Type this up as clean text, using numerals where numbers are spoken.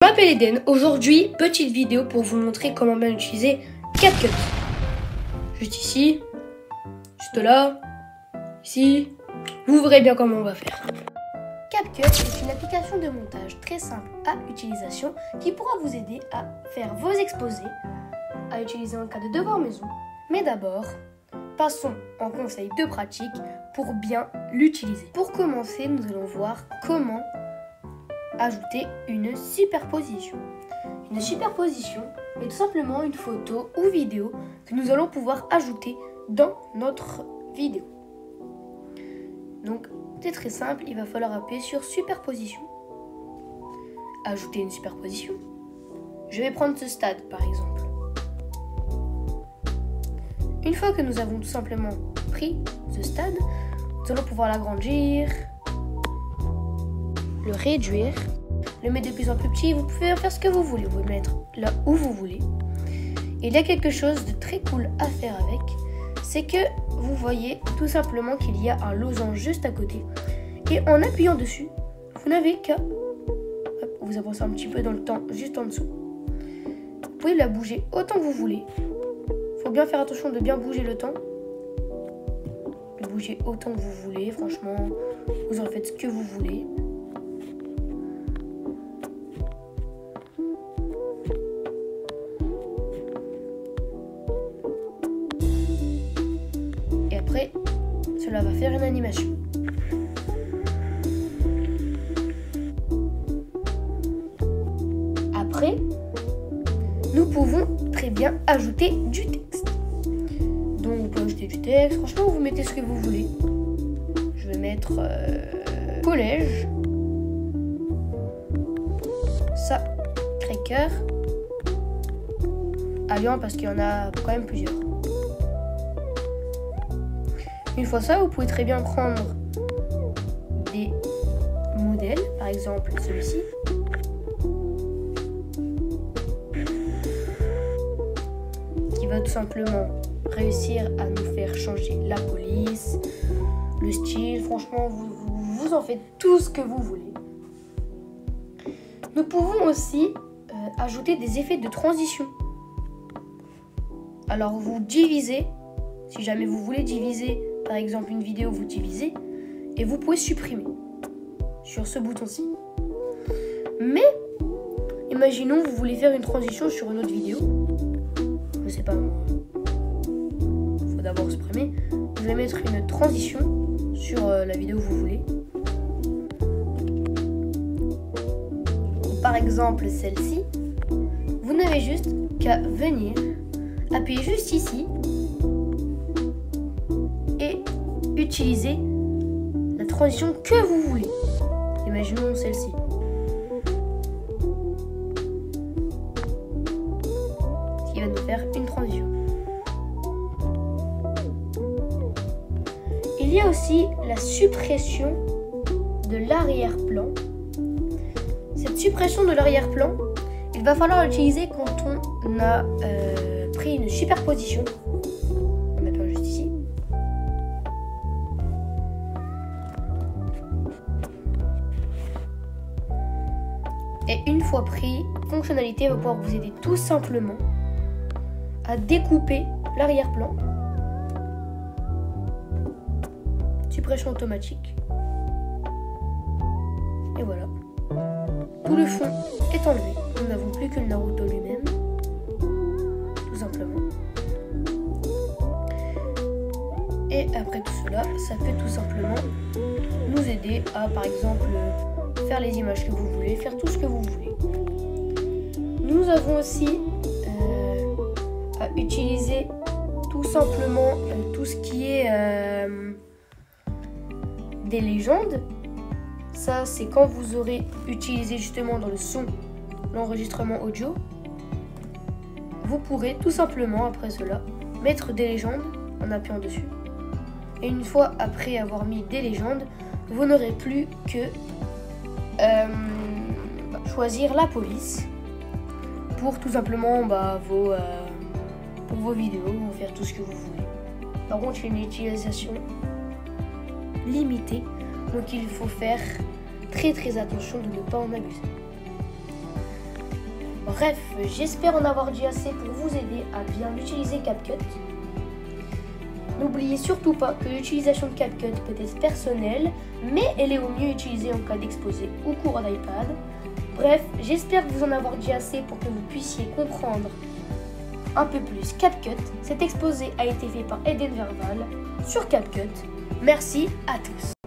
Je m'appelle Eden. Aujourd'hui, petite vidéo pour vous montrer comment bien utiliser CapCut. Juste ici, juste là, ici. Vous verrez bien comment on va faire. CapCut est une application de montage très simple à utilisation qui pourra vous aider à faire vos exposés, à utiliser en cas de devoir maison. Mais d'abord, passons en conseil de pratique pour bien l'utiliser. Pour commencer, nous allons voir comment ajouter une superposition. Une superposition est tout simplement une photo ou vidéo que nous allons pouvoir ajouter dans notre vidéo. Donc c'est très simple, il va falloir appuyer sur superposition. Ajouter une superposition. Je vais prendre ce stade par exemple. Une fois que nous avons tout simplement pris ce stade, nous allons pouvoir l'agrandir, le réduire, le mettre de plus en plus petit. Vous pouvez faire ce que vous voulez, vous le mettre là où vous voulez. Et il y a quelque chose de très cool à faire avec, c'est que vous voyez tout simplement qu'il y a un losange juste à côté. Et en appuyant dessus, vous n'avez qu'à vous avancer un petit peu dans le temps, juste en dessous. Vous pouvez la bouger autant que vous voulez. Il faut bien faire attention de bien bouger le temps. Le bouger autant que vous voulez, franchement, vous en faites ce que vous voulez. Et après, cela va faire une animation. Après, nous pouvons très bien ajouter du texte. Donc vous pouvez ajouter du texte. Franchement, vous mettez ce que vous voulez. Je vais mettre collège. Ça, cracker. Alliant parce qu'il y en a quand même plusieurs. Une fois ça, vous pouvez très bien prendre des modèles, par exemple celui-ci. Qui va tout simplement réussir à nous faire changer la police, le style. Franchement, vous en faites tout ce que vous voulez. Nous pouvons aussi ajouter des effets de transition. Alors vous divisez, si jamais vous voulez diviser par exemple une vidéo, vous divisez et vous pouvez supprimer sur ce bouton-ci. Mais imaginons vous voulez faire une transition sur une autre vidéo. Je sais pas, il faut d'abord supprimer. Vous allez mettre une transition sur la vidéo que vous voulez. Par exemple celle-ci, vous n'avez juste qu'à venir appuyer juste ici et utiliser la transition que vous voulez. Imaginons celle-ci. Ce qui va nous faire une transition. Il y a aussi la suppression de l'arrière-plan. Cette suppression de l'arrière-plan, il va falloir l'utiliser quand on a pris une superposition. On va mettre juste ici. Et une fois pris, fonctionnalité va pouvoir vous aider tout simplement à découper l'arrière-plan. Suppression automatique. Et voilà. Tout le fond est enlevé. Nous n'avons plus que le Naruto lui-même. Tout simplement. Et après tout cela, ça peut tout simplement nous aider à, par exemple, faire les images que vous voulez, faire tout ce que vous voulez. Nous avons aussi à utiliser tout simplement tout ce qui est des légendes. Ça, c'est quand vous aurez utilisé justement dans le son l'enregistrement audio. Vous pourrez tout simplement, après cela, mettre des légendes en appuyant dessus. Et une fois après avoir mis des légendes, vous n'aurez plus que choisir la police pour tout simplement pour vos vidéos, ou faire tout ce que vous voulez. Par contre, c'est une utilisation limitée, donc il faut faire très attention de ne pas en abuser. Bref, j'espère en avoir dit assez pour vous aider à bien utiliser CapCut. N'oubliez surtout pas que l'utilisation de CapCut peut être personnelle, mais elle est au mieux utilisée en cas d'exposé ou cours d'iPad. Bref, j'espère vous en avoir dit assez pour que vous puissiez comprendre un peu plus CapCut. Cet exposé a été fait par Eden Verval sur CapCut. Merci à tous.